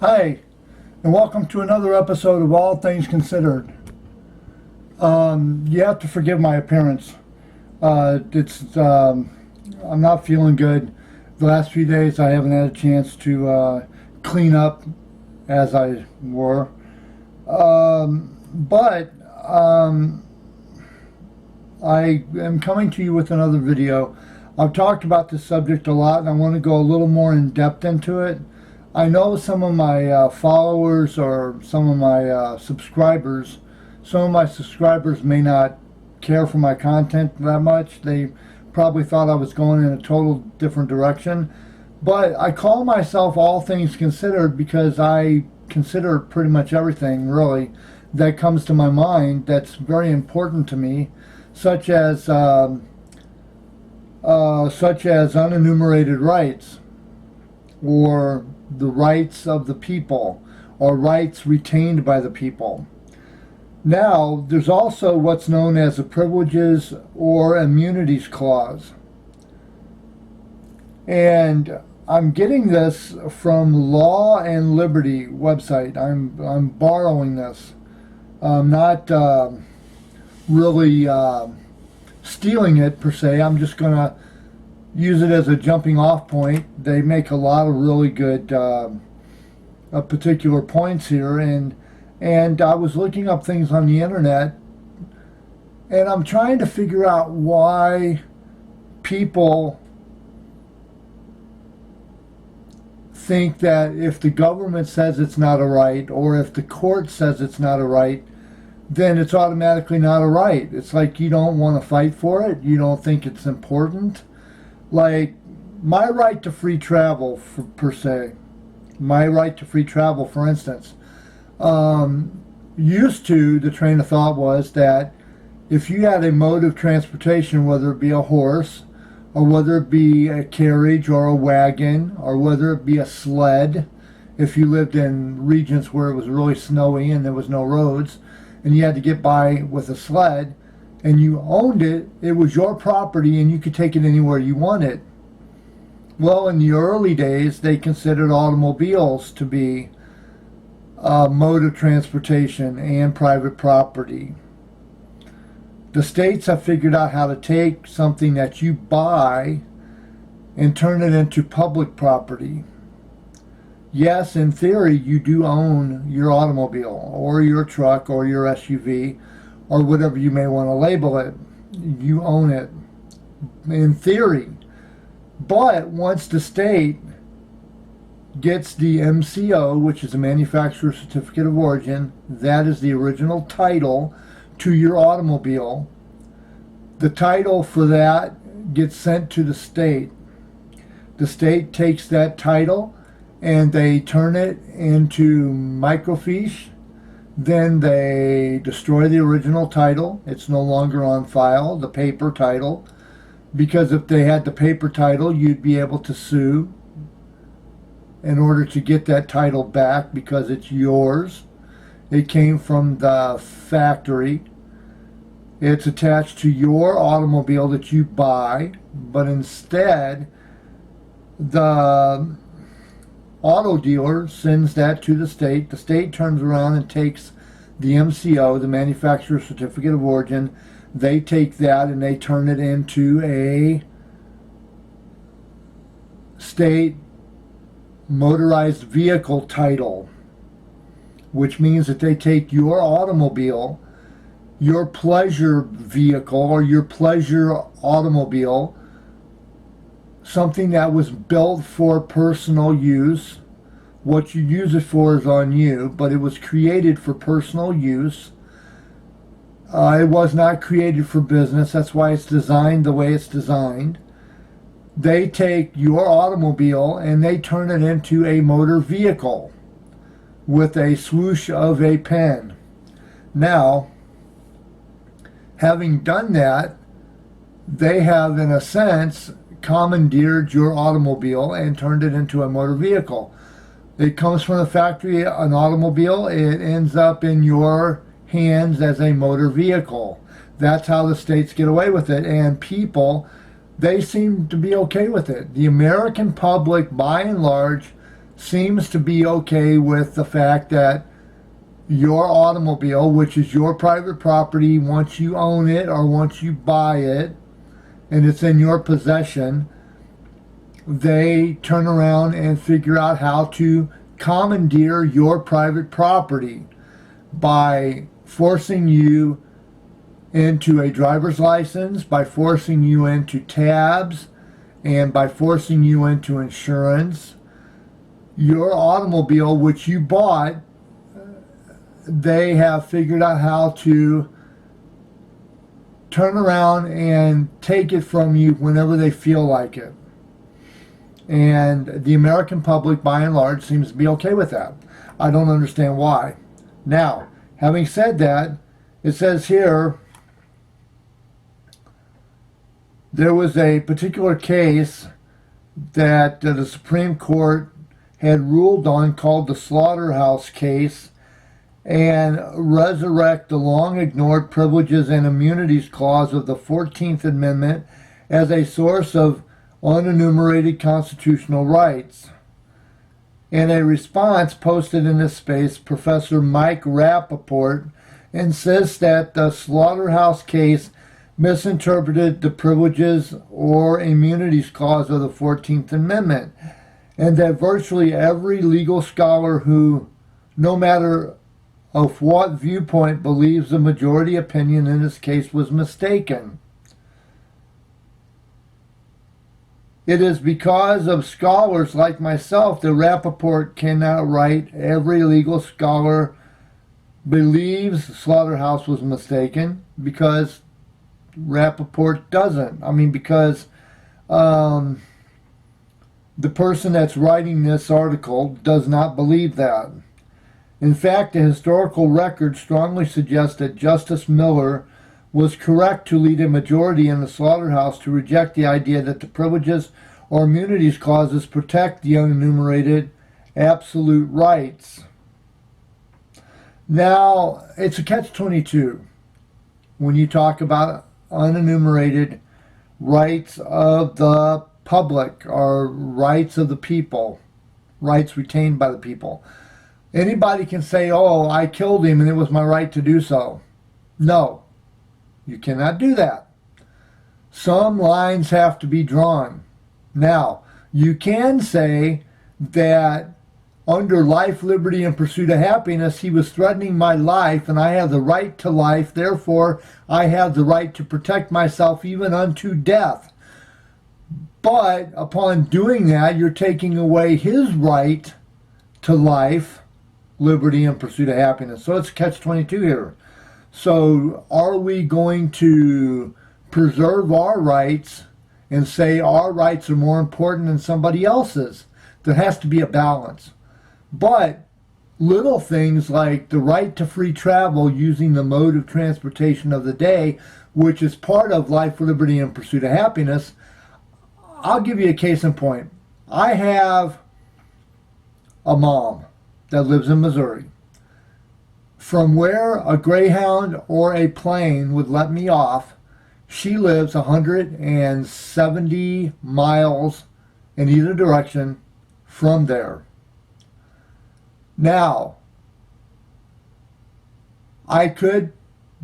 Hi, and welcome to another episode of All Things Considered. You have to forgive my appearance. I'm not feeling good. The last few days I haven't had a chance to clean up, as I were. But I am coming to you with another video. I've talked about this subject a lot, and I want to go a little more in depth into it. I know some of my followers or some of my subscribers may not care for my content that much. They probably thought I was going in a total different direction. But I call myself All Things Considered because I consider pretty much everything, really, that comes to my mind that's very important to me, such as unenumerated rights, or the rights of the people, or rights retained by the people. Now, there's also what's known as a privileges or immunities clause. And I'm getting this from Law and Liberty website. I'm borrowing this. I'm not really stealing it per se. I'm just going to use it as a jumping off point. They make a lot of really good particular points here, and I was looking up things on the internet, and I'm trying to figure out why people think that if the government says it's not a right, or if the court says it's not a right, then it's automatically not a right. It's like you don't want to fight for it. You don't think it's important. Like my right to free travel, per se, my right to free travel, for instance, used to, the train of thought was that if you had a mode of transportation, whether it be a horse, or whether it be a carriage or a wagon, or whether it be a sled, if you lived in regions where it was really snowy and there was no roads, and you had to get by with a sled, and you owned it, it was your property and you could take it anywhere you wanted. Well, in the early days, they considered automobiles to be a mode of transportation and private property. The states have figured out how to take something that you buy and turn it into public property. Yes, in theory, you do own your automobile or your truck or your SUV, or whatever you may want to label it. You own it, in theory. But once the state gets the MCO, which is a manufacturer certificate of origin, that is the original title to your automobile, the title for that gets sent to the state. The state takes that title and they turn it into microfiche. Then they destroy the original title. It's no longer on file, the paper title, because if they had the paper title, you'd be able to sue in order to get that title back because it's yours. It came from the factory. It's attached to your automobile that you buy, but instead the auto dealer sends that to the state. The state turns around and takes the MCO, the manufacturer certificate of origin. They take that and they turn it into a state motorized vehicle title, which means that they take your automobile, your pleasure vehicle or your pleasure automobile, something that was built for personal use. What you use it for is on you, but it was created for personal use. It was not created for business. That's why it's designed the way it's designed. They take your automobile and they turn it into a motor vehicle with a swoosh of a pen. Now, having done that, they have, in a sense, commandeered your automobile and turned it into a motor vehicle. It comes from the factory, an automobile. It ends up in your hands as a motor vehicle. That's how the states get away with it. And people, they seem to be okay with it. The American public, by and large, seems to be okay with the fact that your automobile, which is your private property, once you own it or once you buy it and it's in your possession, they turn around and figure out how to commandeer your private property by forcing you into a driver's license, by forcing you into tabs, and by forcing you into insurance. Your automobile, which you bought, they have figured out how to turn around and take it from you whenever they feel like it. And the American public, by and large, seems to be okay with that. I don't understand why. Now, having said that, it says here, there was a particular case that the Supreme Court had ruled on called the Slaughterhouse case, and resurrect the long-ignored Privileges and Immunities Clause of the 14th Amendment as a source of unenumerated constitutional rights. In a response posted in this space, Professor Mike Rappaport insists that the Slaughterhouse case misinterpreted the Privileges or Immunities Clause of the 14th Amendment, and that virtually every legal scholar who, no matter of what viewpoint, believes the majority opinion in this case was mistaken. It is because of scholars like myself that Rappaport cannot write every legal scholar believes Slaughterhouse was mistaken, because Rappaport doesn't. I mean, because the person that's writing this article does not believe that. In fact, the historical record strongly suggests that Justice Miller was correct to lead a majority in the Slaughterhouse to reject the idea that the Privileges or Immunities Clauses protect the unenumerated absolute rights. Now, it's a catch-22 when you talk about unenumerated rights of the public or rights of the people, rights retained by the people. Anybody can say, oh, I killed him and it was my right to do so. No, you cannot do that. Some lines have to be drawn. Now, you can say that under life, liberty, and pursuit of happiness, he was threatening my life, and I have the right to life. Therefore, I have the right to protect myself even unto death. But upon doing that, you're taking away his right to life, liberty, and pursuit of happiness. So it's catch-22 here. So are we going to preserve our rights and say our rights are more important than somebody else's? There has to be a balance. But little things like the right to free travel using the mode of transportation of the day, which is part of life, liberty, and pursuit of happiness. I'll give you a case in point. I have a mom that lives in Missouri. From where a Greyhound or a plane would let me off, she lives 170 miles in either direction from there. Now, I could,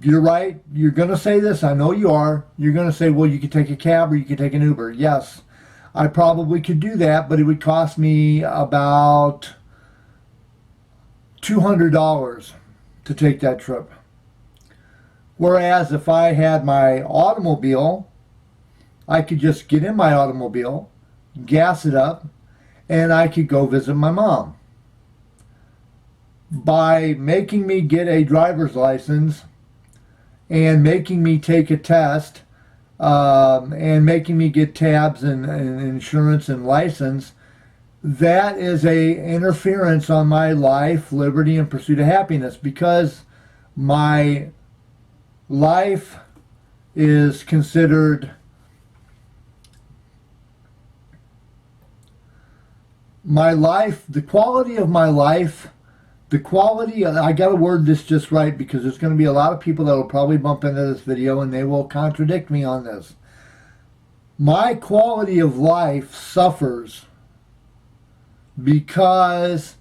you're right, you're going to say this, I know you are, you're going to say, well, you could take a cab or you could take an Uber. Yes, I probably could do that, but it would cost me about $200 to take that trip. Whereas if I had my automobile, I could just get in my automobile, gas it up, and I could go visit my mom. By making me get a driver's license and making me take a test and making me get tabs and insurance and license, that is a interference on my life, liberty, and pursuit of happiness, because my life is considered the quality of my life. The quality, I got to word this just right because there's going to be a lot of people that will probably bump into this video and they will contradict me on this. My quality of life suffers because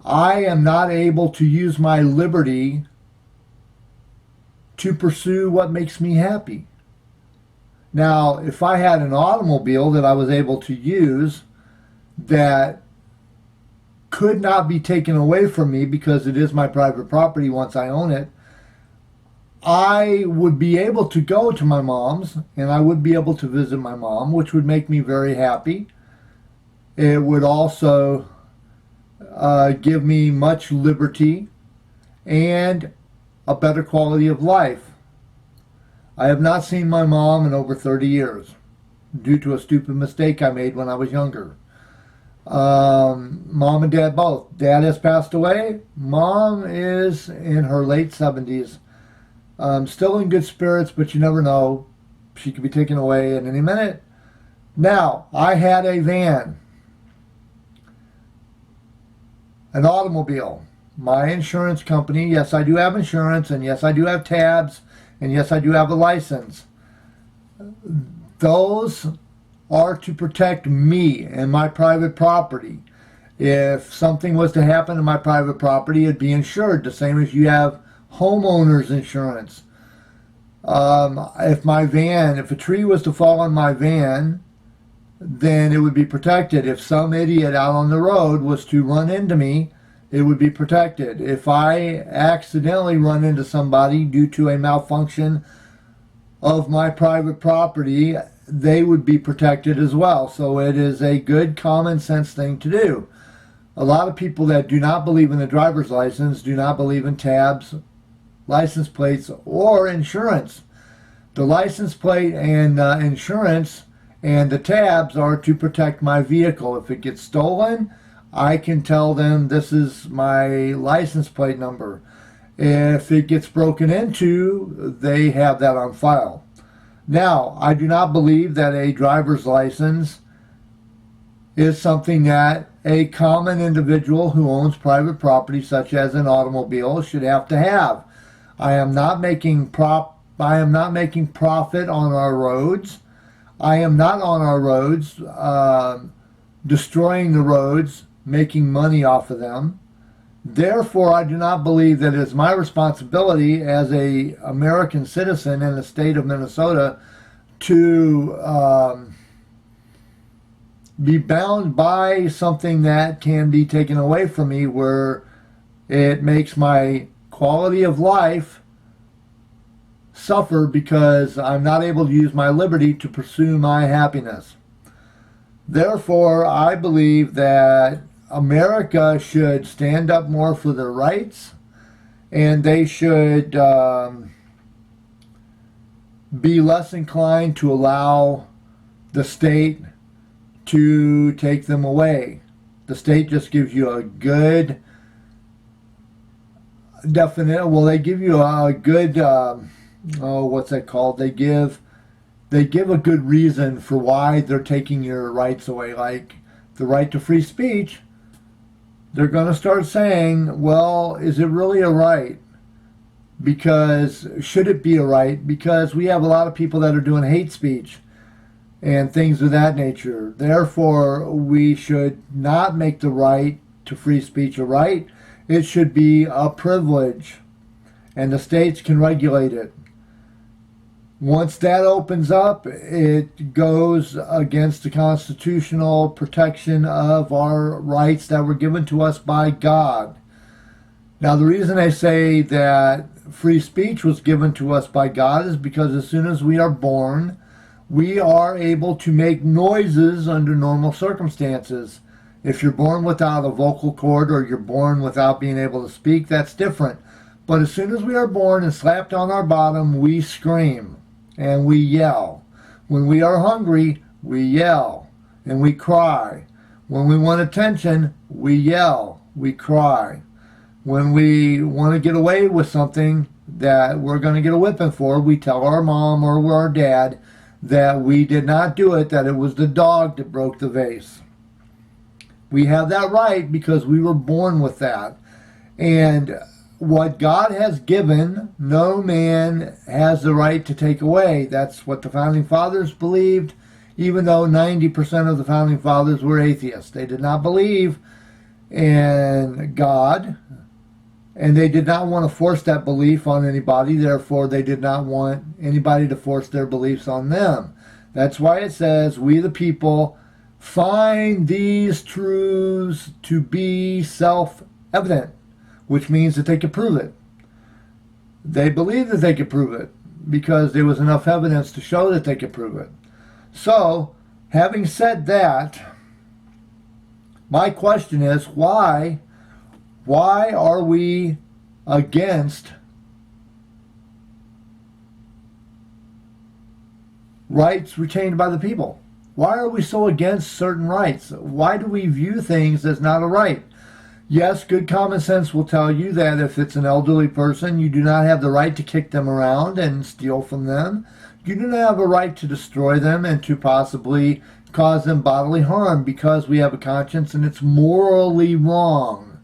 I am not able to use my liberty to pursue what makes me happy. Now, if I had an automobile that I was able to use that could not be taken away from me because it is my private property once I own it, I would be able to go to my mom's and I would be able to visit my mom, which would make me very happy. It would also give me much liberty and a better quality of life. I have not seen my mom in over 30 years due to a stupid mistake I made when I was younger. Mom and dad both. Dad has passed away. Mom is in her late 70s. Still in good spirits, but you never know. She could be taken away at any minute. Now, I had a van, an automobile. My insurance company, yes, I do have insurance, and yes, I do have tabs, and yes, I do have a license. Those are to protect me and my private property. If something was to happen to my private property, it'd be insured, the same as you have homeowner's insurance. If a tree was to fall on my van, then it would be protected. If some idiot out on the road was to run into me, it would be protected. If I accidentally run into somebody due to a malfunction of my private property, they would be protected as well. So it is a good common sense thing to do. A lot of people that do not believe in the driver's license do not believe in tabs, license plates, or insurance. The license plate and insurance and the tabs are to protect my vehicle. If it gets stolen, I can tell them this is my license plate number. If it gets broken into, they have that on file. Now, I do not believe that a driver's license is something that a common individual who owns private property, such as an automobile, should have to have. I am not making profit on our roads. I am not on our roads destroying the roads, making money off of them. Therefore, I do not believe that it is my responsibility as a American citizen in the state of Minnesota to be bound by something that can be taken away from me, where it makes my quality of life suffer because I'm not able to use my liberty to pursue my happiness. Therefore, I believe that America should stand up more for their rights, and they should be less inclined to allow the state to take them away. The state just gives you a good they give you a good what's that called? They give a good reason for why they're taking your rights away, like the right to free speech. They're going to start saying, well, is it really a right? Because should it be a right? Because we have a lot of people that are doing hate speech and things of that nature. Therefore, we should not make the right to free speech a right. It should be a privilege, and the states can regulate it. Once that opens up, it goes against the constitutional protection of our rights that were given to us by God. Now, the reason I say that free speech was given to us by God is because as soon as we are born, we are able to make noises under normal circumstances. If you're born without a vocal cord or you're born without being able to speak, that's different. But as soon as we are born and slapped on our bottom, we scream. And we yell. When we are hungry, we yell and we cry. When we want attention, we yell, we cry. When we want to get away with something that we're going to get a whipping for, we tell our mom or our dad that we did not do it, that it was the dog that broke the vase. We have that right because we were born with that. And what God has given, no man has the right to take away. That's what the Founding Fathers believed. even though 90% of the founding fathers were atheists. They did not believe in God, and they did not want to force that belief on anybody. Therefore, they did not want anybody to force their beliefs on them. That's why it says, we the people find these truths to be self-evident, which means that they could prove it. They believed that they could prove it because there was enough evidence to show that they could prove it. So, having said that, my question is, why are we against rights retained by the people? Why are we so against certain rights? Why do we view things as not a right? Yes, good common sense will tell you that if it's an elderly person, you do not have the right to kick them around and steal from them. You do not have a right to destroy them and to possibly cause them bodily harm because we have a conscience and it's morally wrong.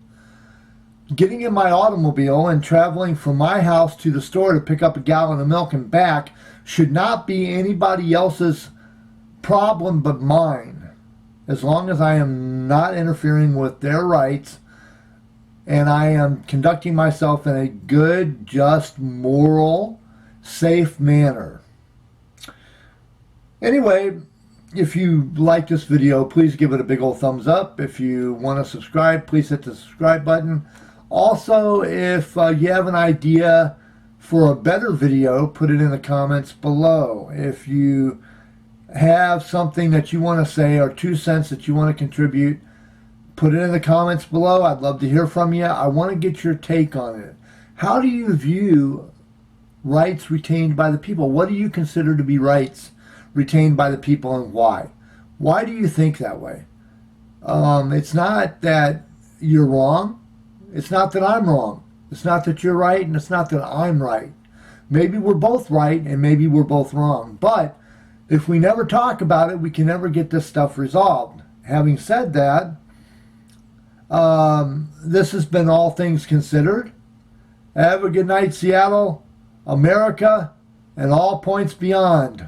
Getting in my automobile and traveling from my house to the store to pick up a gallon of milk and back should not be anybody else's problem but mine, as long as I am not interfering with their rights and I am conducting myself in a good, just, moral, safe manner. Anyway, if you like this video, please give it a big old thumbs up. If you want to subscribe, please hit the subscribe button. Also, if you have an idea for a better video, put it in the comments below. If you have something that you want to say or 2 cents that you want to contribute, put it in the comments below. I'd love to hear from you. I want to get your take on it. How do you view rights retained by the people? What do you consider to be rights retained by the people, and why? Why do you think that way? It's not that you're wrong. It's not that I'm wrong. It's not that you're right, and it's not that I'm right. Maybe we're both right, and maybe we're both wrong. But if we never talk about it, we can never get this stuff resolved. Having said that, this has been All Things Considered. Have a good night, Seattle, America, and all points beyond.